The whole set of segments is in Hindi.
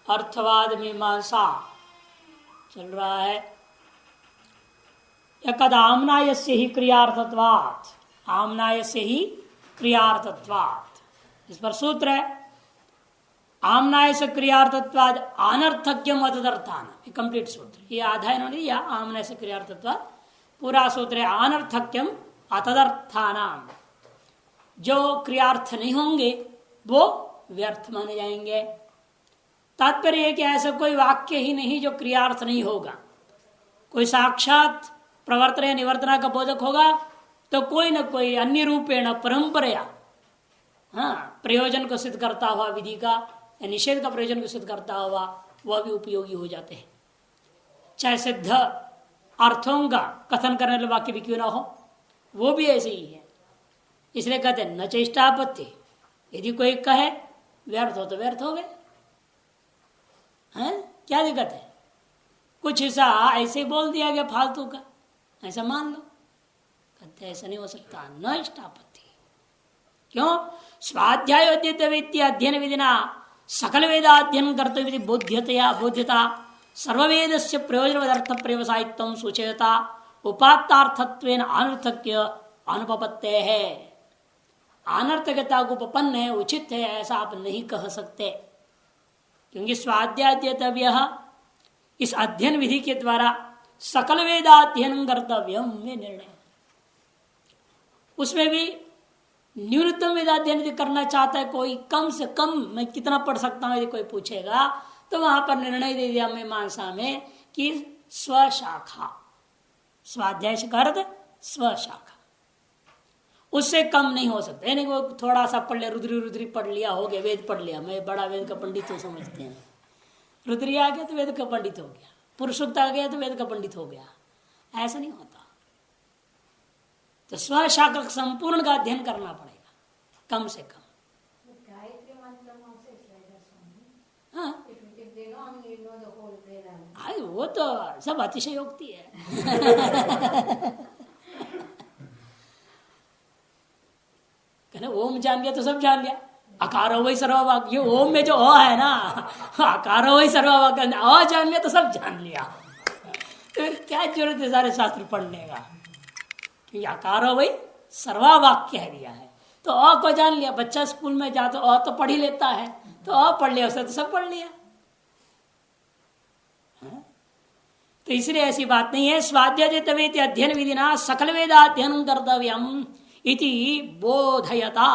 अर्थवाद मीमांसा चल रहा है। यकद आमनाय से ही क्रियार्थत्वात्, आमनाय से ही क्रियार्थत्वात्, इस पर सूत्र है। आमनाय से क्रियार्थत्वाद अनर्थक्यम अतदर्थान, कंप्लीट सूत्र ये आधा इन्होंने दिया। आमनाय से क्रियार्थत्वाद पूरा सूत्र है। अनर्थक्यम अतदर्थानाम, जो क्रियार्थ नहीं होंगे वो व्यर्थ माने जाएंगे। तात्पर्य है कि ऐसा कोई वाक्य ही नहीं जो क्रियार्थ नहीं होगा। कोई साक्षात प्रवर्तन या निवर्तना का बोधक होगा तो कोई न कोई अन्य रूपेण परंपरा, प्रयोजन को सिद्ध करता हुआ विधि का या निषेध का प्रयोजन को सिद्ध करता हुआ वह भी उपयोगी हो जाते हैं। चाहे सिद्ध अर्थों का कथन करने वाले वाक्य भी क्यों ना हो, वो भी ऐसे ही है। इसलिए कहते हैं न चेष्टापत्ति, यदि कोई कहे व्यर्थ हो तो व्यर्थ हो गए, हैं क्या दिक्कत है। कुछ हिस्सा ऐसे बोल दिया गया फालतू का, ऐसा मान लो। कहते ऐसा नहीं हो सकता, न इष्टापत्ति। क्यों? स्वाध्याय अध्ययन विधिना सकल वेदाध्ययन कर्तव्य बोध्यता सर्ववेद से प्रयोजन प्रव्यवसायित्व सूचयता उपात्तार्थत्वेन अनर्थक्य अनुपपत्ते है। अनर्थकता को उपपन्न है, उचित है, ऐसा आप नहीं कह सकते। क्योंकि स्वाध्यायतव्य इस अध्ययन विधि के द्वारा सकल वेदाध्ययन कर्तव्य में निर्णय, उसमें भी न्यूनतम वेदाध्ययन यदि करना चाहता है कोई, कम से कम मैं कितना पढ़ सकता हूं यदि कोई पूछेगा तो वहां पर निर्णय दे दिया मीमांसा में कि स्वशाखा, स्वाध्याय का अर्थ स्वशाखा, उससे कम नहीं हो सकता। यानी वो थोड़ा सा पढ़ लिया, रुद्री पढ़ लिया, हो गया, वेद पढ़ लिया, मैं बड़ा वेद का पंडित तो समझते हैं। रुद्री आ गया तो वेद का पंडित हो गया, पुरुषोक्त आ गया तो वेद का पंडित हो गया, ऐसा नहीं होता। तो स्वशाखा संपूर्ण का अध्ययन करना पड़ेगा कम से कम। हाँ वो तो सब अतिशयोक्ति है। ओम जान लिया तो सब जान लिया। अकारो वही सर्ववाक, ये ओम में जो अ है ना, अकारो वही सर्ववाक, अ जान लिया तो सब जान लिया। तो फिर क्या जरूरत है सारे शास्त्र पढ़ने का, क्योंकि अकारो वही सर्ववाक कह दिया है। तो अ को जान लिया, बच्चा स्कूल में जा तो अ तो पढ़ ही लेता है, तो अ पढ़ लिया, उसने तो सब पढ़ लिया। तो इसलिए ऐसी बात नहीं है। स्वाध्याय तवेति अध्ययन विधिना सकल वेदाध्ययन कर्तव्यम इति बोधयता,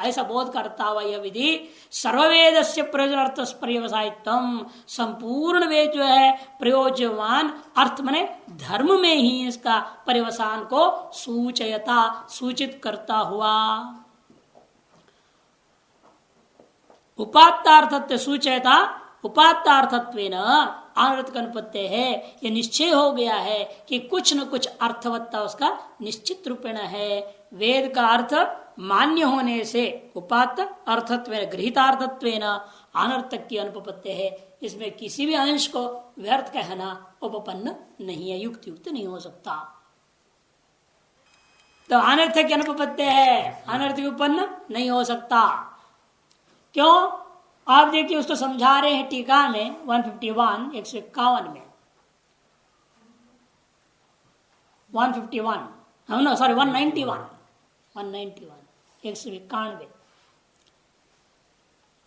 ऐसा बोध करता हुआ यह विधि सर्ववेद से प्रयोजनार्थ पर्यवसायित्व, संपूर्ण वेद जो है प्रयोजवान अर्थ मने धर्म में ही इसका पर्यवसान को सूचयता, सूचित करता हुआ। उपात्तार्थत्व सूचयता उपात्तार्थत्वेन अनर्थ अनुपत्ति है। ये निश्चय हो गया है कि कुछ न कुछ अर्थवत्ता उसका निश्चित रूपेण है। वेद का अर्थ मान्य होने से उपात्त अर्थत्वेन गृहीतार्थत्वेन अनर्थक की अनुपपत्ति है। इसमें किसी भी अंश को व्यर्थ कहना उपपन्न नहीं है, युक्त युक्त नहीं हो सकता। तो अनर्थक की अनुपपत्ति है, अनर्थ उपपन्न नहीं हो सकता। क्यों? आप देखिए उसको समझा रहे हैं टीका में 151 151 में 151 नो सॉरी 191 191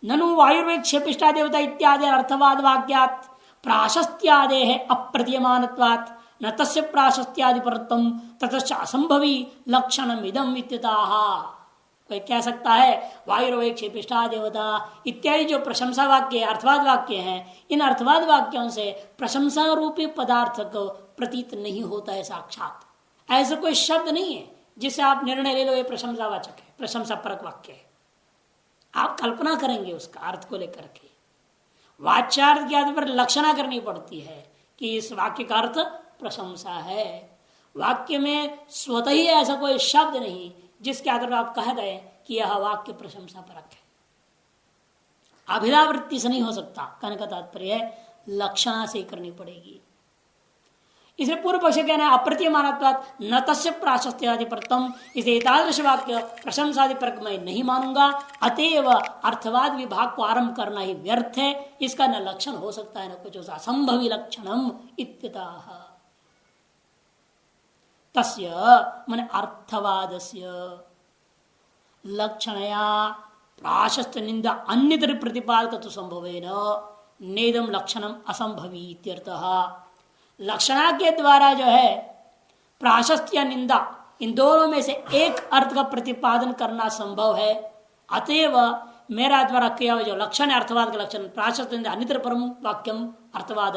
ननु वायुर्वेद क्षेपिष्टा देवता इत्यादि अर्थवाद वाक्यात् प्राशस्त्यादे है अप्रतीयमानत्वात् न तस्य प्राशस्त्यादि परत्वं ततश्च असंभवी लक्षणम इदम इत्यतः। कोई कह सकता है वायुर्वेद क्षेपिष्टा देवता इत्यादि जो प्रशंसा वाक्य अर्थवाद वाक्य हैं, इन अर्थवाद वाक्यों से प्रशंसा रूपी पदार्थ को प्रतीत नहीं होता है साक्षात। ऐसा कोई शब्द नहीं है जिससे आप निर्णय ले लो ये प्रशंसावाचक है, प्रशंसा परक वाक्य है। आप कल्पना करेंगे उसका अर्थ को लेकर के, वाच्यार्थ के आधार पर लक्षणा करनी पड़ती है कि इस वाक्य का अर्थ प्रशंसा है। वाक्य में स्वतः ही ऐसा कोई शब्द नहीं जिसके आधार पर आप कह गए कि यह वाक्य प्रशंसा परक है। अभिधावृत्ति से नहीं हो सकता, कहने का तात्पर्य लक्षणा से करनी पड़ेगी। इसलिए पूर्व पक्ष कहना है अप्रतीयमानत्वात् न तस्य प्राशस्त्यादि परतम, इसे एतादृश वाक्य प्रशंसादि परक मैं नहीं मानूंगा, अतएव अर्थवाद विभाग को आरंभ करना ही व्यर्थ है, इसका न लक्षण हो सकता है न कुछ असंभवी लक्षणम इत्यतः तस्य मन अर्थवादस्य लक्षणया प्राशस्त निंदा अन्यतर प्रतिपादक तो संभवेन नेदम लक्षणम असंभवी इत्यर्थः। लक्षणा के द्वारा जो है प्राशस्त या निंदा इन दोनों में से एक अर्थ का प्रतिपादन करना संभव है, अतएव मेरा द्वारा किया हुआ जो लक्षण है अर्थवाद का लक्षण प्राशस्त निंदा अन्यतर परम वाक्यम अर्थवाद,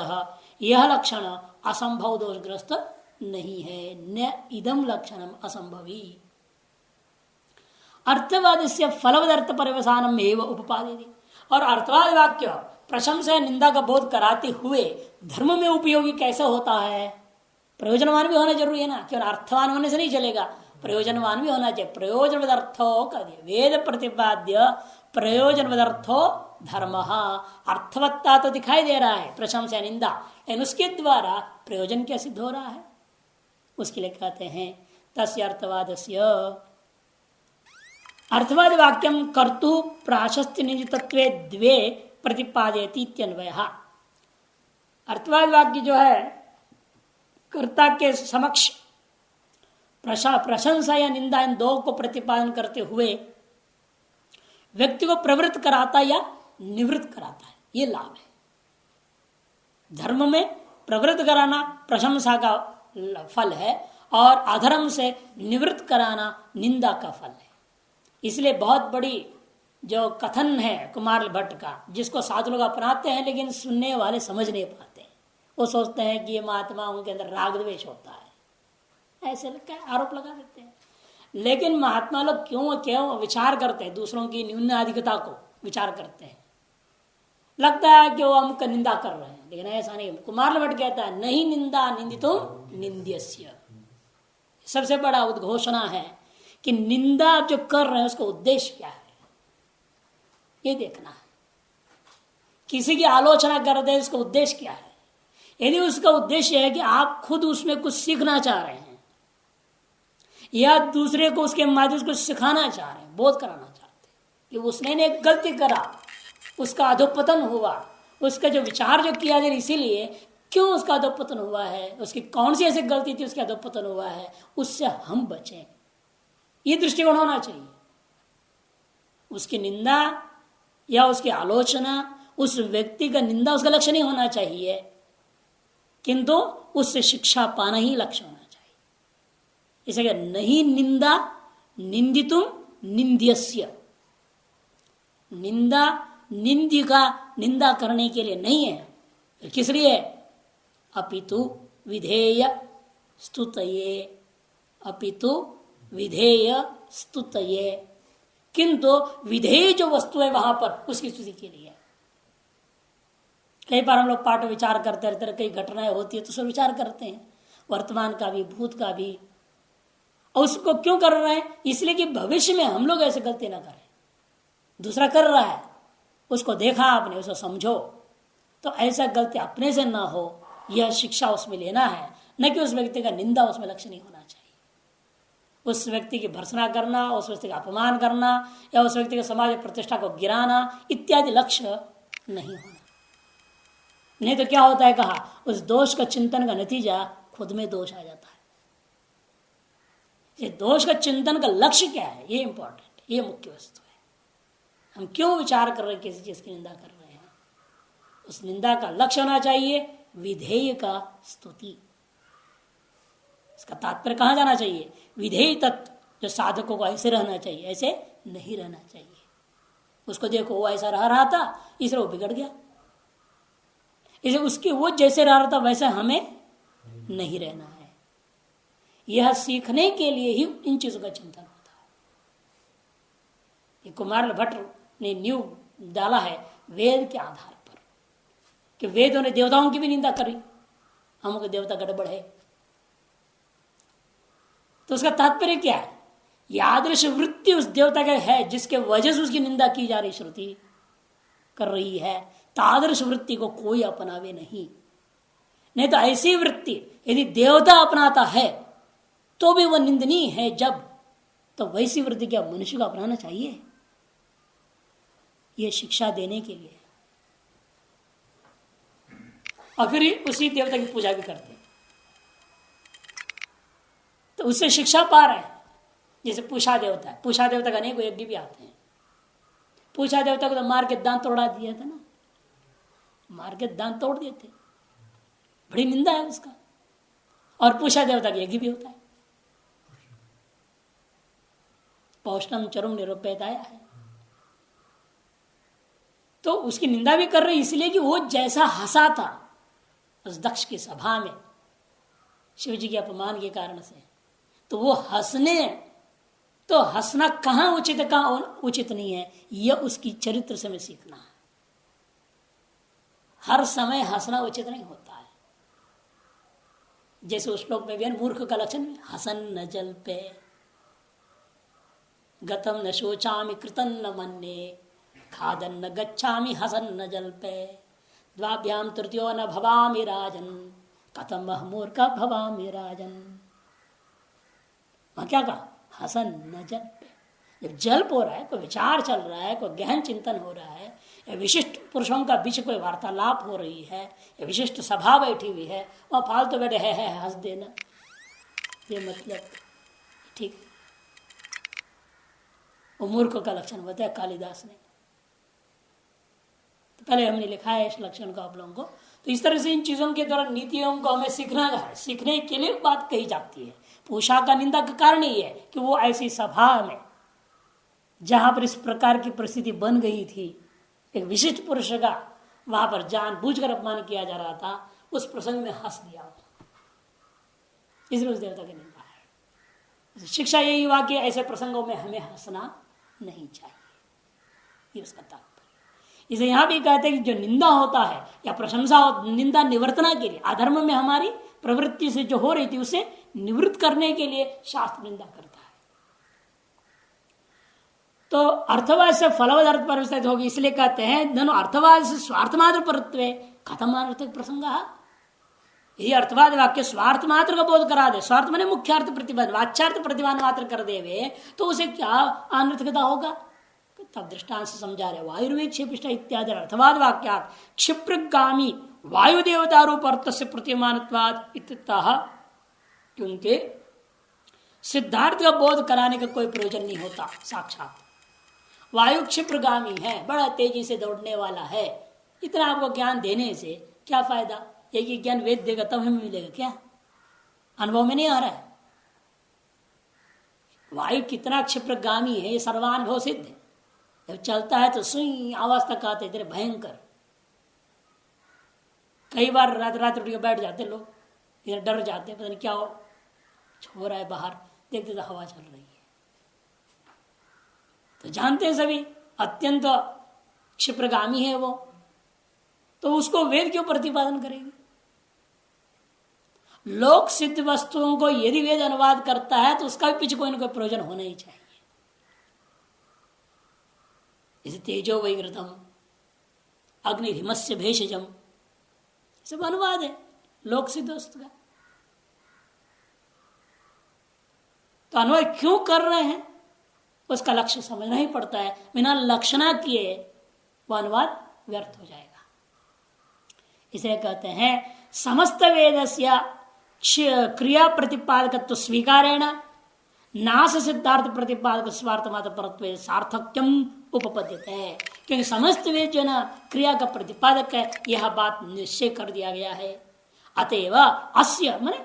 यह लक्षण असंभव दोषग्रस्त नहीं है, न इदम लक्षणम असंभवी। अर्थवाद से फलवदर्थ पर्यवसानम एवं उपपादे, और अर्थवाद वाक्य प्रशंसा निंदा का बोध कराते हुए धर्म में उपयोगी कैसे होता है, प्रयोजनवान भी होना जरूरी है ना, क्यों अर्थवान होने से नहीं चलेगा, प्रयोजनवान भी होना चाहिए। प्रयोजनवदर्थो कर दिया, वेद प्रतिपाद्य प्रयोजनवदर्थो धर्म, अर्थवत्ता तो दिखाई दे रहा है प्रशंसा निंदा, लेकिन उसके द्वारा प्रयोजन क्या सिद्ध हो रहा है, उसके लिए कहते हैं तस्य अर्थवादस्य अर्थवाद वाक्यम कर्तु प्राशस्त्य निजितत्वे द्वे प्रतिपादयति इत्यन्वयः। अर्थवाद वाक्य जो है कर्ता के समक्ष प्रशंसा या निंदा इन दो को प्रतिपादन करते हुए व्यक्ति को प्रवृत्त कराता या निवृत्त कराता है, ये लाभ है। धर्म में प्रवृत्त कराना प्रशंसा का फल है और अधर्म से निवृत्त कराना निंदा का फल है। इसलिए बहुत बड़ी जो कथन है कुमार भट्ट का, जिसको साधु लोग अपनाते हैं लेकिन सुनने वाले समझ नहीं पाते, वो सोचते हैं कि ये महात्मा उनके अंदर राग द्वेष होता है, ऐसे आरोप लगा देते हैं। लेकिन महात्मा लोग क्यों विचार करते हैं, दूसरों की न्यून अधिकता को विचार करते हैं, लगता है कि वो हमको निंदा कर रहे हैं, लेकिन ऐसा नहीं। कुमार भट्ट कहता है नहीं निंदा निंदितुम निंद्यस्य, सबसे बड़ा उद्घोषणा है कि निंदा आप जो कर रहे हैं उसका उद्देश्य क्या है, ये देखना है। किसी की आलोचना कर रहे हैं उसका उद्देश्य क्या है, यदि उसका उद्देश्य है कि आप खुद उसमें कुछ सीखना चाह रहे हैं या दूसरे को उसके माध्यम से कुछ सिखाना चाह रहे हैं, बोध कराना चाहते हैं कि उसने ने एक गलती करा, उसका अधोपतन हुआ, उसका जो विचार जो किया जाए इसीलिए क्यों उसका अधोपतन हुआ है, उसकी कौन सी ऐसी गलती थी उसका अधोपतन हुआ है, उससे हम बचें, ये दृष्टिकोण होना चाहिए। उसकी निंदा या उसकी आलोचना उस व्यक्ति का निंदा उसका लक्ष्य नहीं होना चाहिए, किंतु उससे शिक्षा पाना ही लक्ष्य होना चाहिए। इसे नहीं निंदा निंदितुम निंद्यस्य, निंदा निंदी का निंदा करने के लिए नहीं है, तो किस लिए, अपितु विधेय स्तुतये, अपितु विधेय स्तुतये, किंतु विधेय जो वस्तु है वहां पर उसकी स्तुति के लिए। कई बार हम लोग पाठ विचार करते रहते हैं, कई घटनाएं होती है तो सब विचार करते हैं, वर्तमान का भी भूत का भी, और उसको क्यों कर रहे हैं, इसलिए कि भविष्य में हम लोग ऐसे गलती ना करें। दूसरा कर रहा है, उसको देखा आपने, उसको समझो, तो ऐसा गलती अपने से ना हो, यह शिक्षा उसमें लेना है, न कि उस व्यक्ति का निंदा उसमें लक्ष्य नहीं होना चाहिए। उस व्यक्ति की भर्त्सना करना, उस व्यक्ति का अपमान करना या उस व्यक्ति के समाज प्रतिष्ठा को गिराना इत्यादि लक्ष्य नहीं होना। नहीं तो क्या होता है, कहा उस दोष का चिंतन का नतीजा खुद में दोष आ जाता है। ये दोष का चिंतन का लक्ष्य क्या है, ये इंपॉर्टेंट, ये मुख्य वस्तु है। हम क्यों विचार कर रहे हैं, किसी चीज की निंदा कर रहे हैं, उस निंदा का लक्ष्य होना चाहिए विधेय का स्तुति। इसका तात्पर्य कहां जाना चाहिए, विधेय तत्व जो साधकों को ऐसे रहना चाहिए, ऐसे नहीं रहना चाहिए। उसको देखो वो ऐसा रहा था, इसलिए वो बिगड़ गया, इसे उसके वो जैसे रहा था वैसे हमें नहीं रहना है। यह सीखने के लिए ही इन चीजों का चिंतन होता है। ये कुमार भट्ट ने न्यू डाला है वेद के आधार पर कि वेदों ने देवताओं की भी निंदा करी, हमको देवता गड़बड़ है, तो उसका तात्पर्य क्या है, यादृश वृत्ति उस देवता का है जिसके वजह से उसकी निंदा की जा रही, श्रुति कर रही है, तादृश वृत्ति को कोई अपनावे नहीं नहीं तो ऐसी वृत्ति यदि देवता अपनाता है तो भी वह निंदनीय है। जब तो वैसी वृत्ति क्या मनुष्य को अपनाना चाहिए? यह शिक्षा देने के लिए। और फिर उसी देवता की पूजा भी करते हैं, तो उससे शिक्षा पा रहे हैं। जैसे पूषा देवता है, पूषा देवता का अनेक यज्ञ भी आते हैं। पूषा देवता को तो मार के दांत तोड़ा दिया था ना, मार के दांत तोड़ दिए थे, बड़ी निंदा है उसका। और पूषा देवता का यज्ञ भी होता है, पौष्णम चरुम निरुपेदाया है। तो उसकी निंदा भी कर रहे इसलिए कि वो जैसा हंसा था उस दक्ष की सभा में शिव जी के अपमान के कारण से, तो वो हंसने, तो हंसना कहां उचित है कहां उचित नहीं है, यह उसकी चरित्र से हमें सीखना है। हर समय हंसना उचित नहीं होता है। जैसे उस श्लोक में भी मूर्ख का लक्षण हसन न जल पे, गतम न शोचामि कृतन न मन्ये, खादन न गच्छामि हसन न जल पे, द्वाभ्याम तृतीयो न भवामि राजन, कथम वह मूर्ख भवामि राजन। वहां क्या कहा? हसन न जल पे। जब जल्प हो रहा है, कोई विचार चल रहा है, कोई गहन चिंतन हो रहा है, या विशिष्ट पुरुषों का बीच कोई वार्तालाप हो रही है, या विशिष्ट सभा बैठी हुई है, वहां फालतू बैठे है हंस देना, ये मतलब ठीक वो मूर्ख का लक्षण बताया कालिदास ने। तो पहले हमने लिखा है इस लक्षण को आप लोगों को। तो इस तरह से इन चीजों के द्वारा नीतियों को हमें सीखना है, सीखने के लिए बात कही जाती है। पूषा का निंदा का कारण ही है कि वो ऐसी सभा में जहां पर इस प्रकार की परिस्थिति बन गई थी, एक विशिष्ट पुरुष का वहां पर जानबूझकर अपमान किया जा रहा था, उस प्रसंग में हंस दिया, इसलिए उस देवता की निंदा है। शिक्षा यही हुआ कि ऐसे प्रसंगों में हमें हंसना नहीं चाहिए, ये उसका तात्पर्य। इसे यहां भी कहते हैं कि जो निंदा होता है या प्रशंसा निंदा निवर्तना के लिए, अधर्म में हमारी प्रवृत्ति से जो हो रही थी उसे निवृत्त करने के लिए शास्त्र निंदा करता है। तो अर्थवाद से फलवद अर्थ परिवर्तित होगी, इसलिए कहते हैं दोनों अर्थवाद से स्वार्थ मात्र परत्व कथम अनर्थक प्रसंग। यदि अर्थवाद वाक्य स्वार्थ मात्र का बोध करा दे, स्वार्थ माने मुख्यार्थ प्रतिपादन वाच्यार्थ प्रतिपादन मात्र कर देवे, तो उसे क्या अनर्थकता होगा? तब दृष्टांत से समझा रहे वायुर्वेद क्षिपृष्ट इत्यादि अर्थवाद वाक्यात क्षिप्रगामी वायु देवता रूप अर्थ से प्रतिमानत्वाद इत्यतः, क्योंकि सिद्धार्थ का बोध कराने का कोई प्रयोजन नहीं होता। साक्षात वायु क्षिप्रगामी है, बड़ा तेजी से दौड़ने वाला है, इतना आपको ज्ञान देने से क्या फायदा? एक ज्ञान वेद देगा तब हमें मिलेगा क्या? अनुभव में नहीं आ रहा है। वायु कितना क्षिप्रगामी है ये सर्वानुभव सिद्ध है। जब चलता है तो सुई आवाज तक आते इतने भयंकर। कई बार रात रात उठ के बैठ जाते लोग, इधर डर जाते, पता नहीं क्या हो रहा है बाहर, देखते तो हवा चल रही है। तो जानते हैं सभी अत्यंत क्षिप्रगामी है वो, तो उसको वेद क्यों प्रतिपादन करेगी? लोक सिद्ध वस्तुओं को यदि वेद अनुवाद करता है तो उसका भी पीछे कोई ना कोई प्रयोजन होना ही चाहिए। जैसे तेजो वैकृतम अग्निहिमस्य भेषजम, सब अनुवाद है लोक सिद्ध वस्तु का। तो अनुवाद क्यों कर रहे हैं उसका लक्ष्य समझना ही पड़ता है। बिना लक्षणा किए वह अनुवाद व्यर्थ हो जाएगा। इसे कहते हैं समस्त वेदस्य क्रिया प्रतिपादकत्व स्वीकारेण नाश सिद्धार्थ प्रतिपादक स्वार्थ मात्र परत्व सार्थक्यम उपपद्यते है। क्योंकि समस्त वेद जो ना क्रिया का प्रतिपादक है, यह बात निश्चय कर दिया गया है। अतएव अस्य माने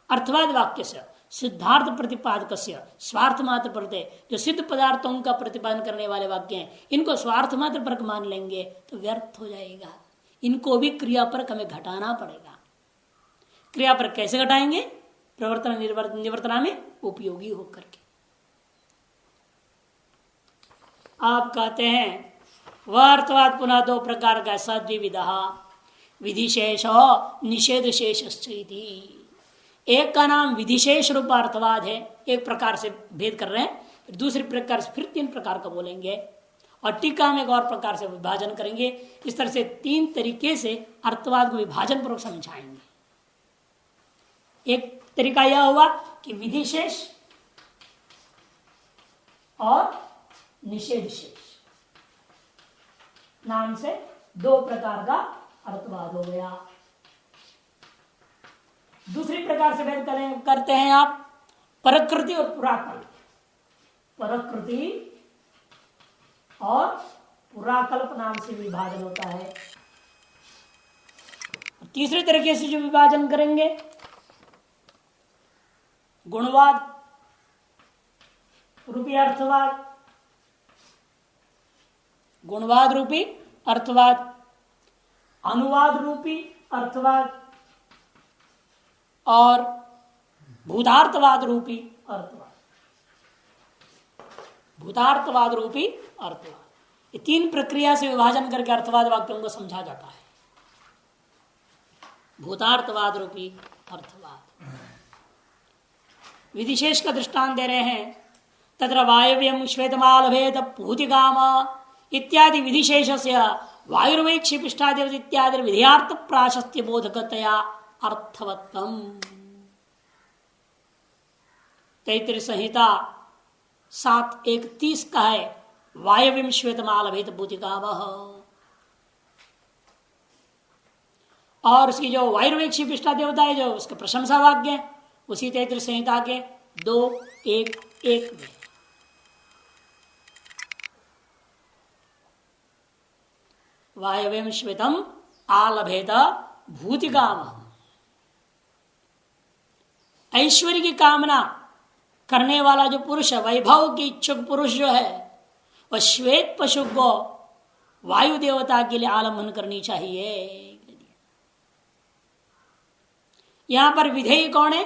अर्थवाद वाक्य से सिद्धार्थ प्रतिपादक स्वार्थ मात्र परते, जो सिद्ध पदार्थों का प्रतिपादन करने वाले वाक्य हैं, इनको स्वार्थ मात्र परक मान लेंगे तो व्यर्थ हो जाएगा। इनको भी क्रिया पर हमें घटाना पड़ेगा। क्रिया पर कैसे घटाएंगे? प्रवर्तन निवर्तना में उपयोगी होकर के। आप कहते हैं वह अर्थवाद पुनः दो प्रकार का सद्विविधा विधिशेष निषेध शेष। एक का नाम विधिशेष रूप अर्थवाद है, एक प्रकार से भेद कर रहे हैं, फिर दूसरे प्रकार से फिर तीन प्रकार का बोलेंगे और टीका में एक और प्रकार से विभाजन करेंगे। इस तरह से तीन तरीके से अर्थवाद को विभाजन पूर्वक समझाएंगे। एक तरीका यह हुआ कि विधिशेष और निषेध शेष नाम से दो प्रकार का अर्थवाद हो गया। दूसरी प्रकार से भेद करते हैं आप प्रकृति और पुराकल्प। प्रकृति और पुराकल्प नाम से विभाजन होता है। तीसरे तरीके से जो विभाजन करेंगे गुणवाद रूपी अर्थवाद, गुणवाद रूपी अर्थवाद, अनुवाद रूपी अर्थवाद और भूतार्थवाद रूपी अर्थवाद। भूतार्थवाद रूपी अर्थवाद, ये तीन प्रक्रिया से विभाजन करके अर्थवाद वाक्यों को समझा जाता है। भूतार्थवाद रूपी अर्थवाद विधिशेष का दृष्टांत दे रहे हैं। तत्र वायव्यम श्वेतमाल भेद भूतिकाम इत्यादि विधिशेष से वायुर्वैक्षी पिष्टादि इत्यादि विधियार्थ प्राशस्त्य बोधकतया अर्थवत्तम। तैत्तिरीय संहिता 7:1:30 का है वायव्यम श्वेतमाल भेद भूतिकाम, और उसकी जो वायुर्वैक्षी पिष्टा देवता है जो उसका प्रशंसा वाक्य है उसी तैत्तिरीय संहिता के 2:1:1 में। वायव्यम श्वेतम आलभेद भूतिकाम, ऐश्वर्य की कामना करने वाला जो पुरुष है, वैभव की इच्छुक पुरुष जो है, वह श्वेत पशु को वायु देवता के लिए आलम्बन करनी चाहिए। यहां पर विधेय कौन है?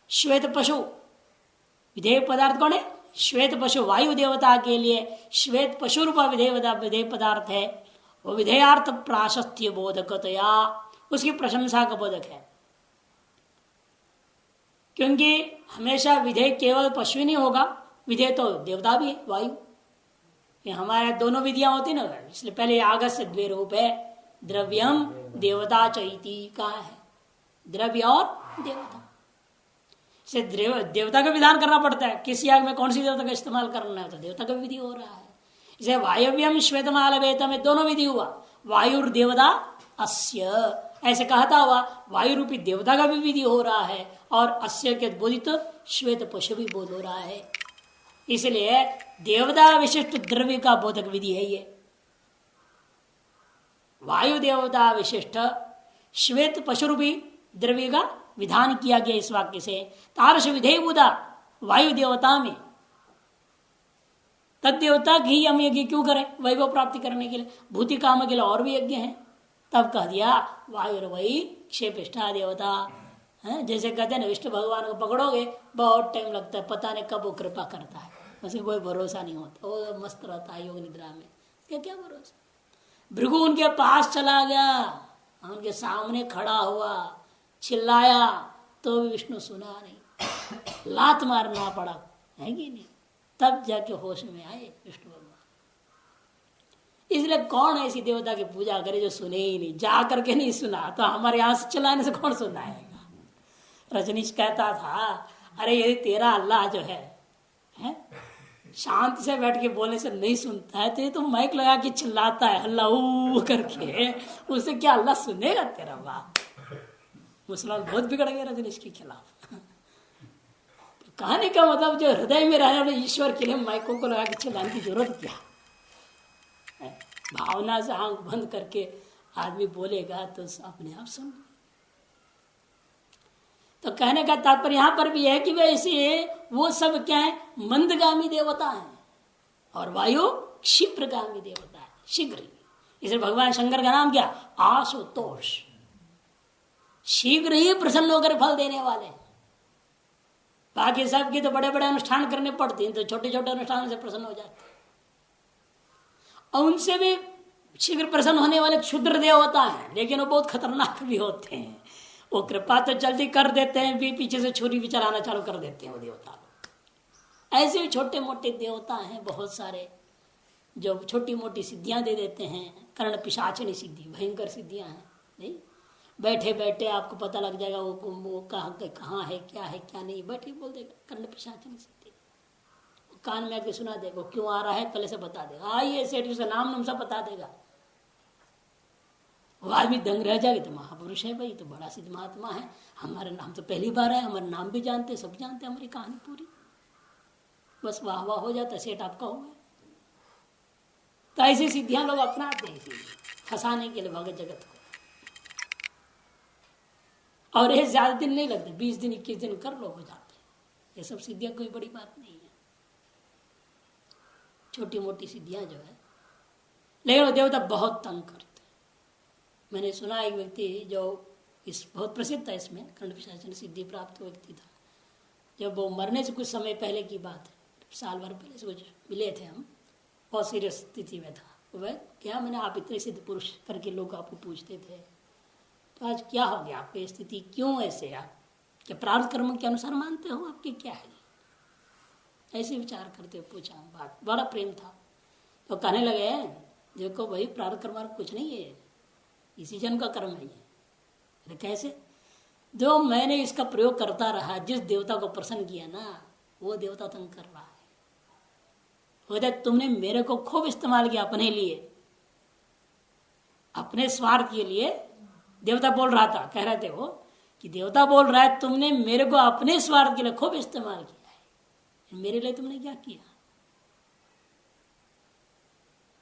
श्वेत पशु। विधेय पदार्थ कौन है? श्वेत पशु। वायु देवता के लिए श्वेत पशु रूप विधेय पदार्थ है। वो विधेयार्थ प्राशस्त्य बोधकतया, उसकी प्रशंसा का बोधक है। क्योंकि हमेशा विधेय केवल पशु नहीं होगा, विधेय तो देवता भी है, वायु। ये हमारे दोनों विधियां होती ना, इसलिए पहले आगत से द्वे रूप है, द्रव्यम देवता चैती का है, द्रव्य और देवता से देवता का विधान करना पड़ता है। किस याग में कौन सी देवता का इस्तेमाल करना है तो देवता का विधि हो रहा है। इसे वायव्यम श्वेतमाल वेत में दोनों विधि हुआ, वायुर देवता अस्य ऐसे कहता हुआ वायु रूपी देवता का भी विधि हो रहा है और अस्य के बोधित श्वेत पशु भी बोध हो रहा है। इसलिए देवता विशिष्ट द्रव्य का बोधक विधि है ये। वायु देवता विशिष्ट श्वेत पशु रूपी द्रव्य का विधान किया गया इस वाक्य से। तारस विधेय बुधा वायु देवता में तद देवता की हम यज्ञ क्यों करें? वैभव प्राप्ति करने के लिए, भूति काम के लिए और भी यज्ञ हैं। तब कह दिया वायु वही क्षेपिष्ठा देवता है। जैसे कहते हैं ना विष्णु भगवान को पकड़ोगे बहुत टाइम लगता है, पता नहीं कब वो कृपा करता है, उसे कोई भरोसा नहीं होता, वो मस्त रहता है योग निद्रा में, क्या भरोसा। भृगु उनके पास चला गया, उनके सामने खड़ा हुआ, चिल्लाया तो भी विष्णु सुना नहीं, लात मारना पड़ा है कि नहीं, तब जाके होश में आए विष्णु भगवान। इसलिए कौन ऐसी देवता की पूजा करे जो सुने ही नहीं, जा करके नहीं सुना तो हमारे यहां से चिल्लाने से कौन सुनाएगा। रजनीश कहता था अरे ये तेरा अल्लाह जो है शांति से बैठ के बोलने से नहीं सुनता है, तो ये तो माइक लगा के चिल्लाता है अल्लाह करके, उससे क्या अल्लाह सुनेगा तेरा बाप। मुसलमान बहुत बिगड़ गए रजनीश के खिलाफ। कहने का मतलब जो हृदय में रहने वाले ईश्वर के लिए माइकों को लगा के चिल्लाने की जरूरत क्या है? भावना से आंख बंद करके आदमी बोलेगा तो अपने आप सुन। तो कहने का तात्पर्य यहां पर भी है कि वैसे वो सब क्या है, मंदगामी देवता है और वायु क्षिप्रगामी देवता है, शीघ्र ही। इसलिए भगवान शंकर का नाम क्या? आशुतोष, शीघ्र ही प्रसन्न होकर फल देने वाले। बाकी सबकी तो बड़े बड़े अनुष्ठान करने पड़ते हैं, तो छोटे छोटे अनुष्ठान से प्रसन्न हो जाते हैं। और उनसे भी शीघ्र प्रसन्न होने वाले क्षुद्र देवता है, लेकिन वो बहुत खतरनाक भी होते हैं। वो कृपा तो जल्दी कर देते हैं, भी पीछे से छुरी भी चलाना चालू कर देते हैं वो देवता लोग। ऐसे भी छोटे मोटे देवता हैं बहुत सारे जो छोटी मोटी सिद्धियां दे देते हैं। कर्ण पिशाचिनी सिद्धि, भयंकर सिद्धियां हैं नहीं, बैठे बैठे आपको पता लग जाएगा वो कहाँ है क्या नहीं, बैठे बोल देगा कर्ण पिशाचिनी सिद्धि। कान में आके सुना देगा, क्यों आ रहा है पहले से बता देगा, आइए सेठ उसका नाम सब बता देगा। वो आदमी दंग रह जाएगा, तो महापुरुष है भाई, तो बड़ा सिद्ध महात्मा है, हमारे नाम तो पहली बार है, हमारे नाम भी जानते, सब जानते हमारी कहानी पूरी, बस वाह वाह हो जाता, सेठ आपका हो गया। तो ऐसी सिद्धियां लोग अपनाते हैं फंसाने के लिए भगत जगत को। और ये ज्यादा दिन नहीं लगते, 20 दिन 21 दिन कर लो हो जाते हैं। ये सब सिद्धियां कोई बड़ी बात नहीं है, छोटी मोटी सिद्धियां जो है। लेकिन वो देवता बहुत तंग करते। मैंने सुना एक व्यक्ति जो इस बहुत प्रसिद्ध है, इसमें कर्ण पिशाचिनी सिद्धि प्राप्त व्यक्ति था, जब वो मरने से कुछ समय पहले की बात है, साल भर पहले से कुछ मिले थे हम, बहुत सीरियस स्थिति में था वह। क्या मैंने आप इतने सिद्ध पुरुष करके लोग आपको पूछते थे, तो आज क्या हो गया आपकी स्थिति, क्यों ऐसे, आप क्या प्रारब्ध कर्म के अनुसार मानते हो, आपके क्या है, ऐसे विचार करते पूछा। बात बड़ा प्रेम था। तो कहने लगे देखो भाई प्रारब्ध कर्म कुछ नहीं है, इसी जन्म का कर्म है ये। कैसे? जो मैंने इसका प्रयोग करता रहा, जिस देवता को प्रसन्न किया ना, वो देवता तंग कर रहा है। बोलते तुमने मेरे को खूब इस्तेमाल किया अपने लिए, अपने स्वार्थ के लिए। देवता बोल रहा था, कह रहे थे वो कि देवता बोल रहा है तुमने मेरे को अपने स्वार्थ के लिए खूब इस्तेमाल किया है, मेरे लिए तुमने क्या किया।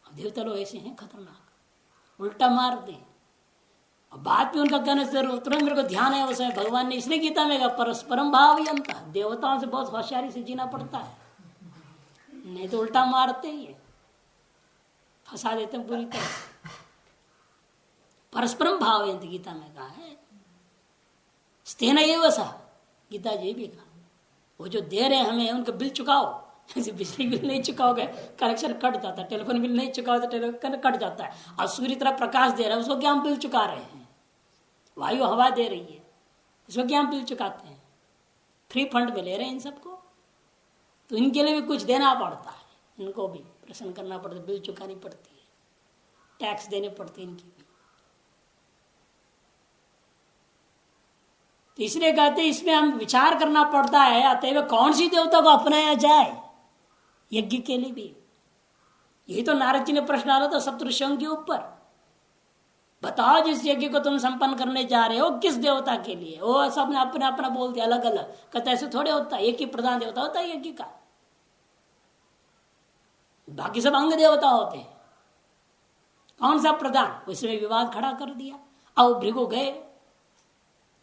देवता लोग ऐसे हैं खतरनाक, उल्टा मार दे। बाद में उनका कहने से तुरंत मेरे को ध्यान है उस भगवान ने इसलिए गीता में कहा परस्परम भाव यंता, देवताओं से बहुत होशियारी से जीना पड़ता है, नहीं तो उल्टा मारते ही है, फंसा देते हैं पूरी तरह। परस्परम भाव यंत गीता में कहा है, स्तेन एव सा, गीता जी भी कहा, वो जो दे रहे हैं हमें उनका बिल चुकाओ। बिजली बिल नहीं चुकाओगे कनेक्शन कट जाता है, टेलीफोन बिल नहीं चुकाओ तो टेलीफोन कट जाता है। और सूर्य तरह प्रकाश दे रहा है, उसको क्या हम बिल चुका रहे हैं, वायु हवा दे रही है, इसको क्या हम बिल चुकाते हैं, फ्री फंड में ले रहे हैं इन सबको। तो इनके लिए भी कुछ देना पड़ता है, इनको भी प्रसन्न करना पड़ता है, बिल चुकानी पड़ती है, टैक्स देने पड़ते हैं इनकी भी। तो इसलिए कहते हैं इसमें हम विचार करना पड़ता है, अतएव कौन सी देवता को अपनाया जाए यज्ञ के लिए भी। यही तो नारद जी ने प्रश्न डाला था सप्तऋषियों के ऊपर, बताओ जिस यज्ञ को तुम संपन्न करने जा रहे हो किस देवता के लिए। वो सब ने अपना अपना बोल दिया अलग अलग, कहते ऐसे थोड़े होता है, एक ही प्रधान देवता होता है यज्ञ का, बाकी सब अंग देवता होते हैं। कौन सा प्रधान, उसमें विवाद खड़ा कर दिया। अब भृगु गए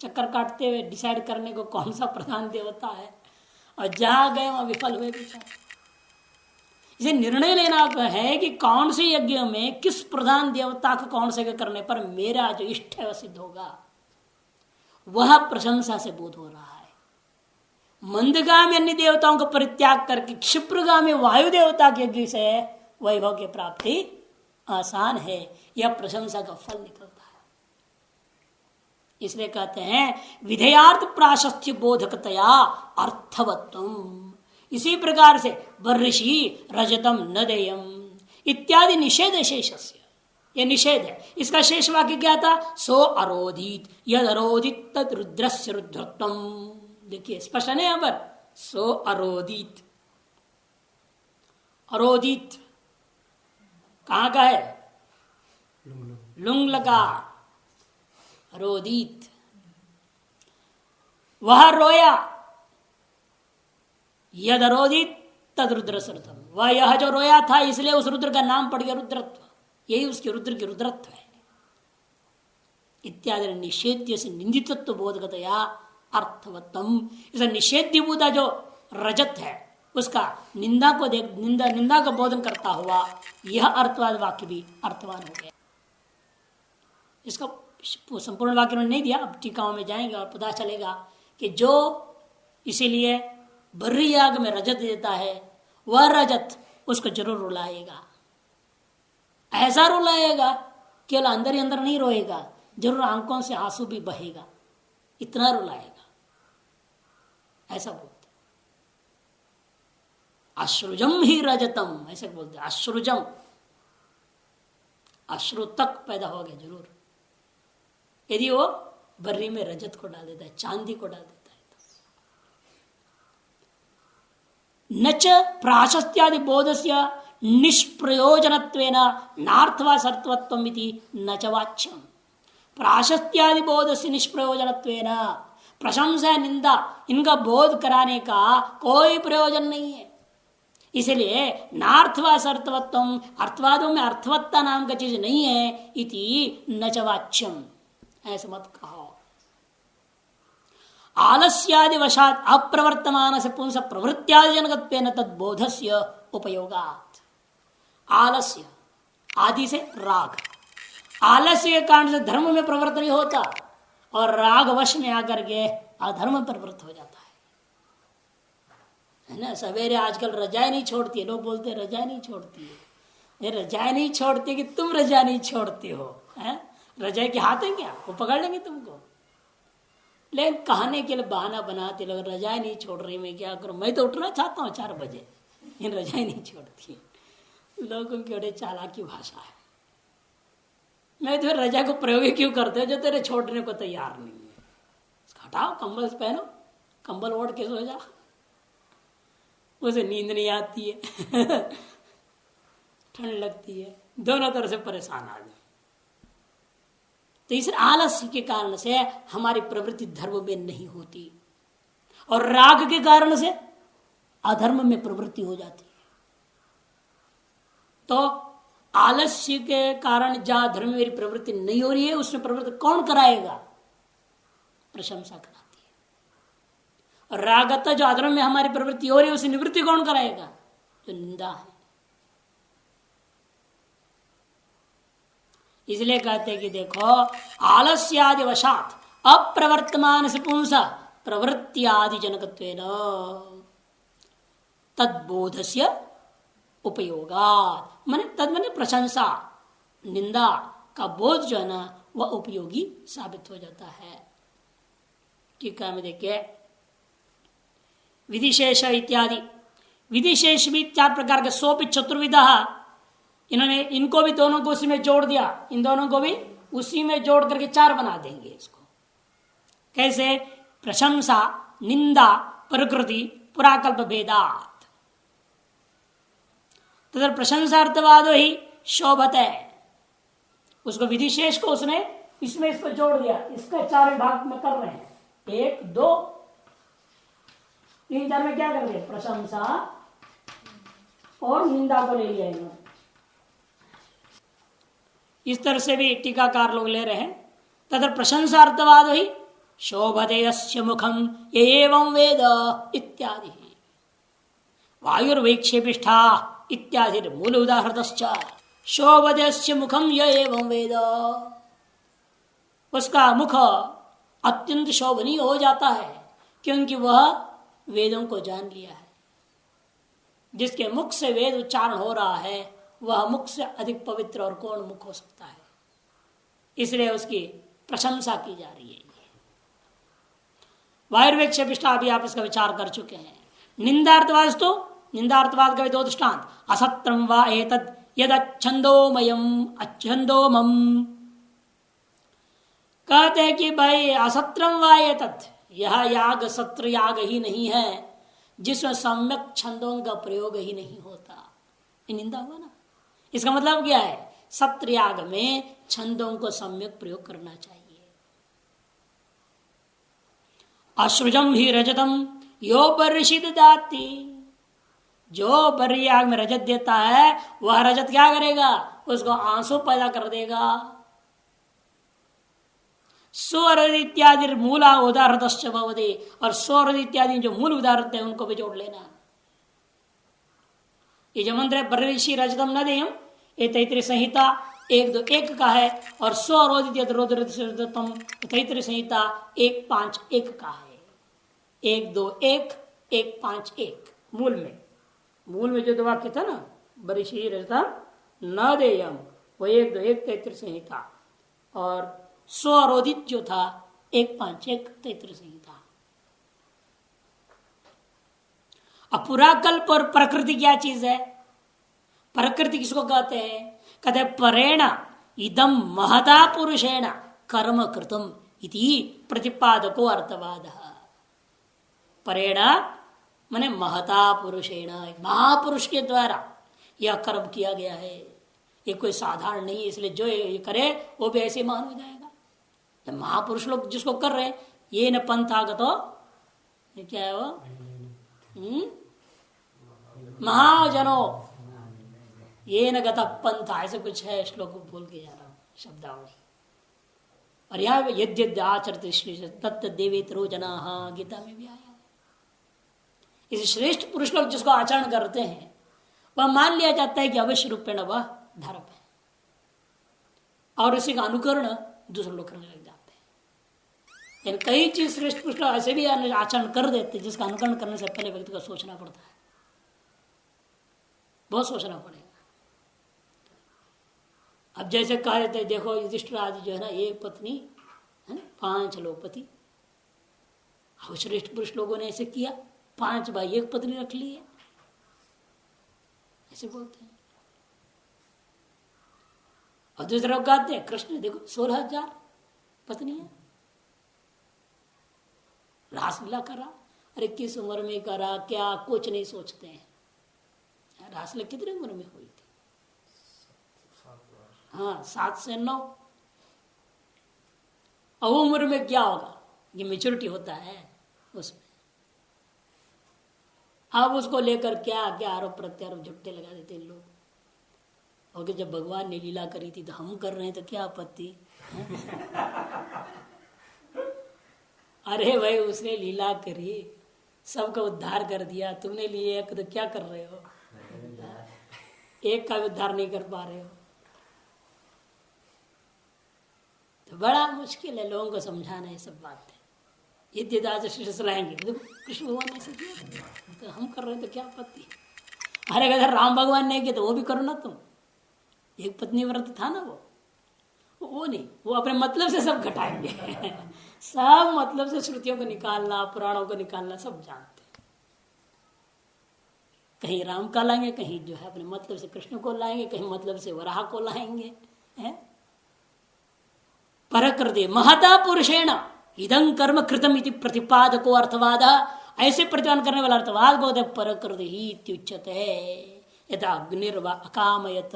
चक्कर काटते हुए डिसाइड करने को कौन सा प्रधान देवता है, और जहां गए वहां विफल हुए बेचारे। इसे निर्णय लेना है कि कौन से यज्ञ में किस प्रधान देवता को कौन से करने पर मेरा जो इष्ट है वह सिद्ध होगा, वह प्रशंसा से बोध हो रहा है। मंदगामी अन्य देवताओं को परित्याग करके क्षिप्रगामी वायु देवता के यज्ञ से वैभव की प्राप्ति आसान है, यह प्रशंसा का फल निकलता है। इसलिए कहते हैं विधेयार्थ प्राशस्त्य बोधकतया अर्थवत्वम। इसी प्रकार से वर्षि रजतम न देयम इत्यादि निषेध शेषस्य, यह निषेध है। इसका शेष वाक्य क्या था, सो अरोधित यद अरोधित तद रुद्रस्य रुद्रत्वम। देखिए स्पष्ट है यहाँ पर, सो अरोधित, अरोधित कहाँ का है, लुंग लगा, रोदित, वह रोया, यद अरोदित तद रुद्र सरतम, वह यह जो रोया था इसलिए उस रुद्र का नाम पड़ गया रुद्रत्व, यही उसके रुद्र की रुद्रत्व है। इत्यादि निषेध्य से निंदितत्व बोधगतया अर्थवत्तम, इसे निषेध्यभूता जो रजत है उसका निंदा को देख निंदा का बोधन करता हुआ यह अर्थवाद वाक्य भी अर्थवान हो गया। इसका संपूर्ण वाक्य उन्होंने नहीं दिया, अब टीकाओं में जाएंगे और पता चलेगा कि जो इसीलिए बर्री याग में रजत देता है वह रजत उसको जरूर रुलाएगा, ऐसा रुलाएगा केवल अंदर ही अंदर नहीं रोएगा, जरूर आंखों से आंसू भी बहेगा, इतना रुलाएगा, ऐसा बोलते। अश्रुजम ही रजतम ऐसे बोलते, अश्रुजम, अश्रु तक पैदा हो गया जरूर, यदि वो बर्री में रजत को डाल देता है, चांदी को डाल देता है तो। न च प्राशस्त्यादि बोधस्य निष्प्रयोजनत्वेन नार्थवा सर्वत्वम् इति न च वाच्यम्। प्राशस्त्यादि बोधस्य निष्प्रयोजनत्वेन, प्रशंसा निंदा इनका बोध कराने का कोई प्रयोजन नहीं है। इसलिए नार्थवा सर्थवत्वम, अर्थवादों में अर्थवत्ता नाम का चीज नहीं है, इति न च वाच्यम, ऐसा मत कहो। आलस्यादि वशात अप्रवर्तमान से पुंस प्रवृत्त्यादि जनकत्वेन तद्बोधस्य उपयोगात्। आलस्य आदि से राग, आलस्य के कारण से धर्म में प्रवृत्त नहीं होता और राग वश में आकर के अधर्म पर प्रवृत्त हो जाता है ना। सवेरे आजकल रजाई नहीं छोड़ती है, लोग बोलते हैं रजाई नहीं छोड़ती है, ये रजाई नहीं छोड़ती कि तुम रजाई नहीं छोड़ती हो, है? रजाई के हाथ है क्या, वो पकड़ लेंगे तुमको। लेकिन कहने के लिए बहाना बनाते लोग, रजाई नहीं छोड़ रही, मैं क्या करूं, मैं तो उठना चाहता हूँ 4 बजे, इन रजाई नहीं छोड़ती है। लोगों की बड़े चालाकी भाषा है। मैं तो रजा को प्रयोग क्यों करते हो जो तेरे छोड़ने को तैयार नहीं है। हटाओ, कंबल पहनो, कंबल ओढ़ के सो जा, उसे नींद नहीं आती है ठंड लगती है, दोनों तरह से परेशान आ जाए। तो इस आलस्य के कारण से हमारी प्रवृत्ति धर्म में नहीं होती और राग के कारण से अधर्म में प्रवृत्ति हो जाती है। तो आलस्य के कारण जहां धर्म में मेरी प्रवृत्ति नहीं हो रही है, उसमें प्रवृत्ति कौन कराएगा? प्रशंसा कराती है। और रागत जो अधर्म में हमारी प्रवृत्ति हो रही है, उसे निवृत्ति कौन कराएगा? जो निंदा है। इसलिए कहते हैं कि देखो, आलस्यादि वशात अप्रवर्तमान से पुंस प्रवृत्त्यादि जनकत्वेन तद्बोधस्य उपयोगात्, माने तद माने प्रशंसा निंदा का बोध जो है ना, वह उपयोगी साबित हो जाता है। टीका में देखिए, विधिशेष इत्यादि, विधिशेष भी 4 प्रकार के, सोपि चतुर्विधा, इन्होंने इनको भी दोनों को उसी में जोड़ दिया, इन दोनों को भी उसी में जोड़ करके 4 बना देंगे इसको। कैसे? प्रशंसा, निंदा, प्रकृति, पुराकल्प भेदात। तदर प्रशंसार्थवाद ही शोभत है, उसको विधिशेष को उसने इसमें इसको जोड़ दिया, इसका 4 भाग में कर रहे हैं, 1 2 3 4 में क्या कर दिया? प्रशंसा और निंदा को ले लिया इन्होंने। इस तरह से भी टीकाकार लोग ले रहे हैं। तदर प्रशंसार्थवाद ही शोभते अस्य मुखम एवं वेद इत्यादि, वायुर्वैक्षेपिष्ठा इत्यादि मूल उदाहरणश्च। शोभते अस्य मुखम य एवं वेद, उसका मुख अत्यंत शोभनीय हो जाता है क्योंकि वह वेदों को जान लिया है। जिसके मुख से वेद उच्चारण हो रहा है, वह मुख से अधिक पवित्र और कौन मुख हो सकता है? इसलिए उसकी प्रशंसा की जा रही है। वायुर्वेक्षेपिष्ठा भी आप इसका विचार कर चुके हैं। निंदार्थवाद, तो निंदार्थवाद का भी 2 दृष्टांत, असत्रम वा एतद् यदच्छन्दोमयम् अच्छन्दोमम्। कहते हैं कि भाई असत्रम वा एतद्, यह याग सत्र याग ही नहीं है जिसमें सम्यक छंदों का प्रयोग ही नहीं होता। ये निंदा हुआ ना। इसका मतलब क्या है? सत्र याग में छंदों को सम्यक प्रयोग करना चाहिए। अश्रुजम ही रजतम यो परिषिद दाती, जो बर्री आग में रजत देता है वह रजत क्या करेगा? उसको आंसू पैदा कर देगा। स्वर इत्यादि मूला उदाहरण भवति, और स्वर इत्यादि जो मूल उदाहरण है उनको भी जोड़ लेना। ये जो मंत्र है बर्रिषि रजतम न देयम, ये तैत्तिरीय संहिता 1-2-1 का है, और स्वरोदितम तैत्तिरीय संहिता 1-5-1 का है। 1-2-1 1-5-1 मूल में जो वाक्य था ना, बर्रिषि रजतम न देयम, वो 1-2-1 तैत्तिरीय संहिता, और स्वरोदित जो था 1-5-1 तैत्तिरीय संहिता। अब पुराकल्प और प्रकृति क्या चीज है? प्रकृति किसको कहते हैं? कहते हैं परेण इदम महता पुरुषेण कर्म कृतम इति प्रतिपादको अर्थवाद। परेण माने महता पुरुषेण, महापुरुष के द्वारा यह कर्म किया गया है। ये कोई साधारण नहीं है, इसलिए जो ये करे वो भी ऐसे महान हो जाएगा। तो महापुरुष लोग जिसको कर रहे ये न पंथागतो, ये क्या है वो, महाजनो ये न गता पंथा, ऐसे कुछ है, श्लोक बोल के जा रहा हूं शब्दावली। और यहाँ यद्यद् आचरते तत्त देवेतरो जनाः, गीता में भी आया। इस श्रेष्ठ पुरुष लोग जिसको आचरण करते हैं वह मान लिया जाता है कि अवश्य रूपेण वह धर्म है, और इसी का अनुकरण दूसरे लोग करने लग जाते हैं। लेकिन कई चीज श्रेष्ठ पुरुष लोग ऐसे भी आचरण कर देते हैं जिसका अनुकरण करने से पहले व्यक्ति को सोचना पड़ता है, बहुत सोचना पड़ेगा। अब जैसे कहा जाता है, देखो युधिष्ठिर आदि जो है ना, एक पत्नी है ना, 5 लोग पति। अब श्रेष्ठ पुरुष लोगों ने ऐसे किया, 5 भाई एक पत्नी रख ली है, ऐसे बोलते हैं। और दूसरे लोग कहते हैं कृष्ण देखो 16,000 पत्नी है, रासलीला करा। अरे किस उम्र में करा, क्या कुछ नहीं सोचते हैं। रासलीला कितनी उम्र में हुई थी? हाँ 7 से 9। अब उम्र में क्या होगा, ये मेच्योरिटी होता है उसमें। अब उसको लेकर क्या क्या आरोप प्रत्यारोप झुट्टे लगा देते हैं लोग। और कि जब भगवान ने लीला करी थी तो हम कर रहे हैं तो क्या आपत्ति। अरे भाई उसने लीला करी, सबका उद्धार कर दिया, तुमने लिए एक तो क्या कर रहे हो, एक का भी उद्धार नहीं कर पा रहे हो। तो बड़ा मुश्किल है लोगों को समझाना ये सब बातें। ये दादा शिष्य सलाहेंगे कृष्ण भगवान ने ऐसे किया तो हम कर रहे हैं तो क्या आपत्ति। अरे अगर राम भगवान ने किया तो वो भी करो ना तुम। एक पत्नी व्रत था ना वो नहीं, वो अपने मतलब से सब घटाएंगे। सब मतलब से श्रुतियों को निकालना, पुराणों को निकालना सब जानते हैं। कहीं राम का लाएंगे, कहीं जो है अपने मतलब से कृष्ण को लाएंगे, कहीं मतलब से वराह को लाएंगे। परकृति महता पुरुषेण इदं कर्म कृतम इति प्रतिपादको अर्थवाद। ऐसे प्रतिपादन करने वाला अर्थवाद को परकृति ही इत्युच्यते। यथा अग्निर्वा अकामयत,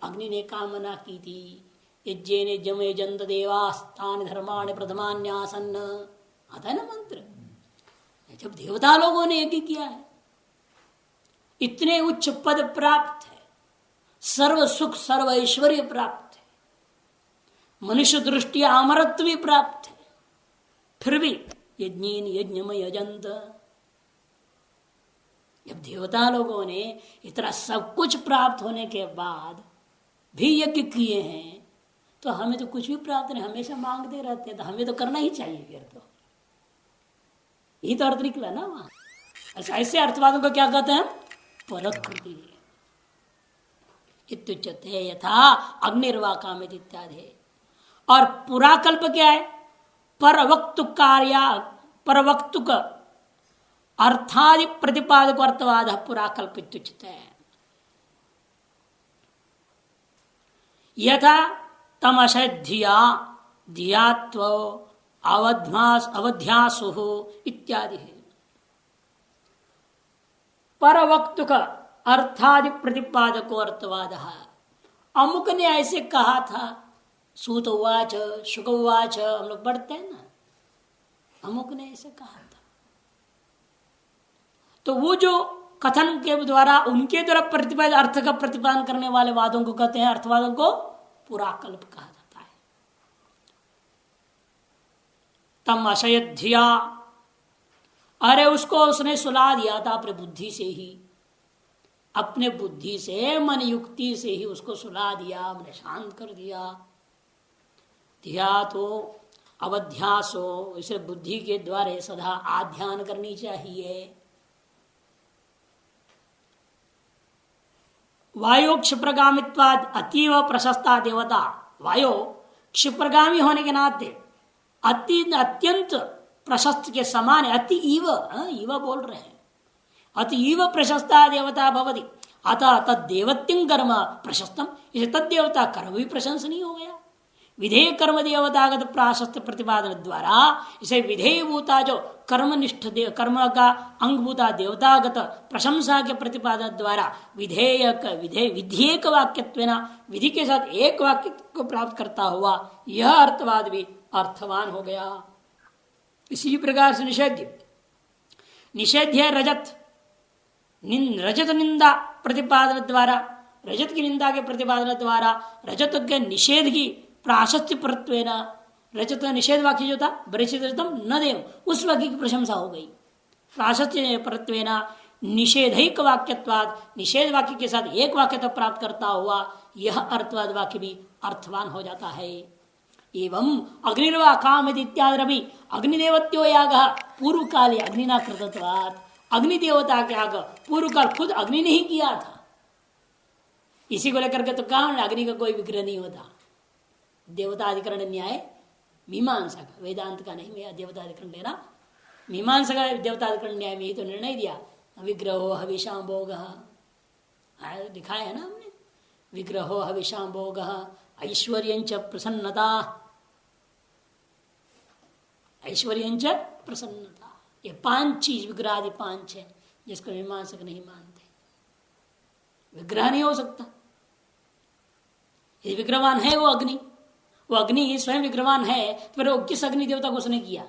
अग्नि ने कामना की थी, यज्ञेने जमे जंत देवास्तान धर्माणि प्रथमान्यासन, आता है ना मंत्र। जब देवता लोगों ने यज्ञ किया है, इतने उच्च पद प्राप्त है, सर्व सुख सर्व ऐश्वर्य प्राप्त है, मनुष्य दृष्टि अमरत्व भी प्राप्त है, फिर भी यज्ञीन यज्ञमय यजंत। जब देवता लोगों ने इतना सब कुछ प्राप्त होने के बाद भी यज्ञ किए हैं तो हमें तो कुछ भी प्राप्त नहीं, हमेशा मांगते रहते हैं, तो हमें तो करना ही चाहिए। फिर तो यही तो अर्थ निकला ना वहां। ऐसे अर्थवादों को क्या कहते हैं, परकृति इत्युच्यते यथा अग्निर्वा कामित इत्यादि। और पुराकल्प क्या है, परवक्तु कार्य परवक्तुक अर्थादि प्रतिपादक अर्थवाद पुराकल्प इत्युच्यते। यथा तमशधिया धियात्व अवध्यासु इत्यादि है। परवक्तुक अर्थादि प्रतिपादको अर्थवाद। अमुक ने ऐसे कहा था, सूत उवाच शुक उवाच, हम लोग पढ़ते हैं ना, अमुक ने ऐसे कहा था। तो वो जो कथन के द्वारा उनके द्वारा प्रतिपादित अर्थ का प्रतिपादन करने वाले वादों को कहते हैं, अर्थवादों को पुराकल्प कहा जाता है। तम अशयध्या, अरे उसको उसने सुला दिया था अपने बुद्धि से ही, अपने बुद्धि से मन युक्ति से ही उसको सुला दिया, मैंने शांत कर दिया। धिया तो अवध्यास हो, इसे बुद्धि के द्वारा सदा आध्यान करनी चाहिए। वायु क्षिप्रगामित्वाद अतीव प्रशस्ता देवता, वायु क्षिप्रगामी होने के नाते अत्यंत प्रशस्त के समान है। अति इव बोल रहे हैं, अति इव प्रशस्ता देवता भवति, अतः तद देवत्यं कर्म प्रशस्तम, इसे तद देवता कर्म भी प्रशंसनीय हो गया। विधेय कर्म देवतागत प्राशस्त्य प्रतिपादन द्वारा इसे विधेयभूता जो कर्मनिष्ठ कर्म का अंगभूता देवतागत प्रशंसा के प्रतिपादन द्वारा विधेयक वाक्यत्वेन विधि के साथ एक वाक्य को प्राप्त करता हुआ यह अर्थवाद भी अर्थवान हो गया। इसी प्रकार से निषेध्य रजत निंदा प्रतिपादन द्वारा रजत की निंदा के प्रतिपादन द्वारा रजत के निषेध की प्राशस्त्य परत्वेन रजत निषेध वाक्य जो था बरिचितम न देव उस वाक्य की प्रशंसा हो गई। प्राशस्त्य परत्वेन निषेधिक वाक्यत्वाद निषेध वाक्य के साथ एक वाक्य तक प्राप्त करता हुआ यह अर्थवाद वाक्य भी अर्थवान हो जाता है। एवं अग्निर्वा काम इत्यादि अग्निदेवत्यो याग पूर्व काले अग्निना कृतत्वात् अग्निदेवता के याग पूर्व काल खुद अग्नि ने ही किया था। इसी को लेकर के तो कहा अग्नि का कोई विग्रह नहीं होता। देवता अधिकरण न्याय मीमांसा का वेदांत का नहीं, मैं देवता अधिकरण लेना मीमांसा का देवता अधिकरण न्याय में ही तो निर्णय दिया विग्रहो हविषाम भोग दिखाया है ना हमने। विग्रहो हविषाम भोग ऐश्वर्यंच प्रसन्नता ऐश्वर्यंच प्रसन्नता ये 5 चीज विग्रह आदि 5 है जिसको मीमांसक नहीं मानते। विग्रह नहीं हो सकता। यदि विग्रहवान है वो अग्नि स्वयं विग्रहवान है तो फिर वो किस अग्नि देवता को उसने किया?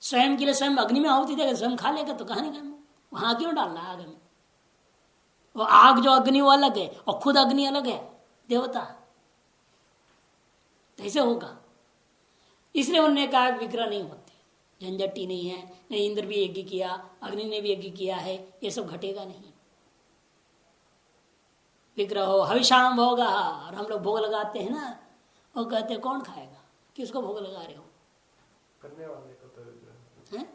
स्वयं के लिए स्वयं अग्नि में आहुति देगा स्वयं खा लेगा तो कहानी का वहां क्यों डालना आग में? वो आग जो अग्नि वो अलग है और खुद अग्नि अलग है देवता, कैसे होगा? इसलिए उन्होंने कहा विग्रह नहीं होते, झंझटी नहीं है। नहीं इंद्र भी यज्ञ किया अग्नि ने भी यज्ञ किया है, ये सब घटेगा नहीं। विग्रह हो हविषाम भोग और हम लोग भोग लगाते हैं ना, वो कहते हैं कौन खाएगा? किसको भोग लगा रहे हो? करने वाले को तो विग्रह है?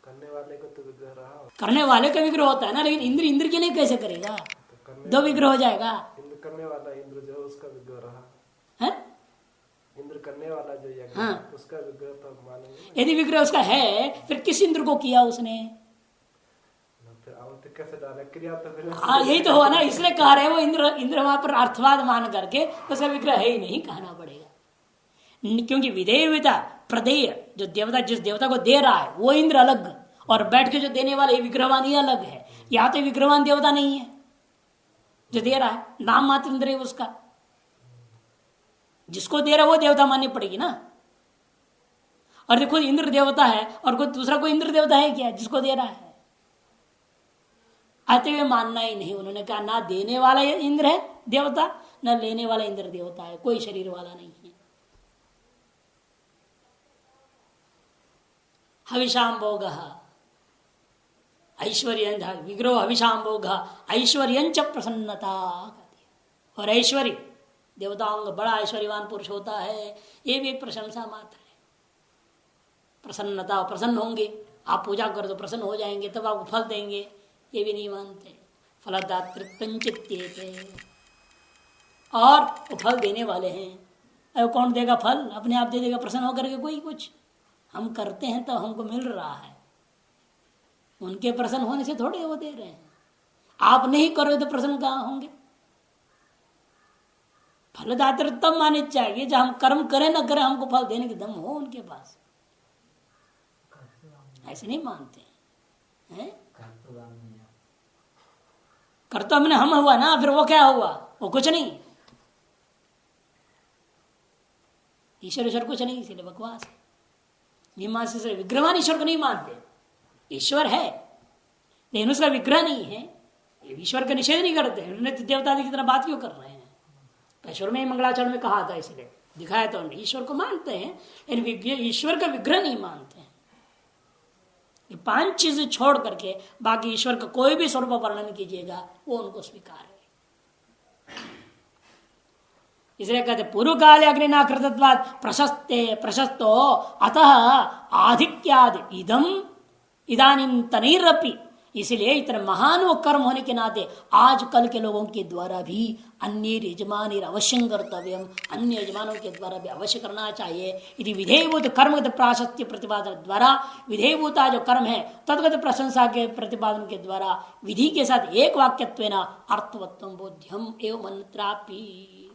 करने वाले को तो विग्रह रहा। करने वाले का विग्रह होता है ना, लेकिन इंद्र के लिए कैसे करेगा? तो 2 विग्रह हो जाएगा। इंद्र करने वाला इंद्र जो उसका विग्रह रहा है, इंद्र करने वाला जो यज्ञ हाँ। उसका विग्रह तो मानेंगे। यदि विग्रह उसका है फिर किस इंद्र को किया उसने? कैसे डाले क्रिया तो फिर यही तो हुआ ना, इसलिए कह रहे हैं वो इंद्र वहां पर अर्थवाद मान करके उसका विग्रह है ही नहीं कहना पड़ेगा। क्योंकि विधेयता प्रदेय जो देवता जिस देवता को दे रहा है वो इंद्र अलग और बैठ के जो देने वाले विग्रहवान ही अलग है। यहाँ तो विग्रहवान देवता नहीं है जो दे रहा है, नाम मात्र इंद्र है उसका। जिसको दे रहा है वो देवता माननी पड़ेगी ना। और देखो इंद्र देवता है और कोई दूसरा कोई इंद्र देवता है क्या जिसको दे रहा है? आते हुए मानना ही नहीं। उन्होंने कहा ना देने वाला इंद्र है देवता न लेने वाला इंद्र देवता है, कोई शरीर वाला नहीं है। हविषाम भोग ऐश्वर्य विग्रह हविषाम भोग ऐश्वर्यंच प्रसन्नता। और ऐश्वर्य देवताओं का बड़ा ऐश्वर्यवान पुरुष होता है, ये भी एक प्रशंसा मात्र है। प्रसन्नता प्रसन्न होंगे, आप पूजा करो तो प्रसन्न हो जाएंगे तब आपको फल देंगे, ये भी नहीं मानते। फलदातृत्वंचित्येते और वो फल देने वाले हैं। अब कौन देगा फल? अपने आप दे देगा प्रसन्न होकर के कोई? कुछ हम करते हैं तो हमको मिल रहा है, उनके प्रसन्न होने से थोड़े वो दे रहे हैं। आप नहीं करोगे तो प्रसन्न कहाँ होंगे? फलदात्र तब माने चाहिए जब हम कर्म करें ना करें हमको फल देने के दम हो उनके पास। ऐसे नहीं मानते हैं। कर्तव्य में हम हुआ ना, फिर वो क्या हुआ? वो कुछ नहीं। ईश्वर कुछ नहीं, इसीलिए बकवास। मीमांसा से विग्रहवान ईश्वर को नहीं मानते। ईश्वर है लेकिन उसका विग्रह नहीं है, ईश्वर का निषेध नहीं करते। उन्होंने तो देवता की तरह बात क्यों कर रहे हैं? ईश्वर में मंगलाचरण में कहा था, इसलिए दिखाया तो ईश्वर को मानते हैं लेकिन ईश्वर का विग्रह नहीं मानते हैं। ये 5 चीजें छोड़ करके बाकी ईश्वर का कोई भी स्वरूप वर्णन कीजिएगा वो उनको स्वीकार है। इसलिए कहते पूर्व काले अग्निना कृतत्वात् प्रशस्तो अतः आधिक्याद इदानीं तनैरपि। इसलिए इतना महान वो कर्म होने के नाते आजकल के लोगों के द्वारा भी अन्य यजमान अवश्य कर्तव्य, अन्य यजमानों के द्वारा भी अवश्य करना चाहिए। यदि विधेयभूत कर्मगत प्राशस्त्य प्रतिपादन द्वारा विधेयभूता जो कर्म है तदगत प्रशंसा के प्रतिपादन के द्वारा विधि के साथ एक वाक्यत्वेन अर्थवत्वं बोध्यम एवं मंत्रापि।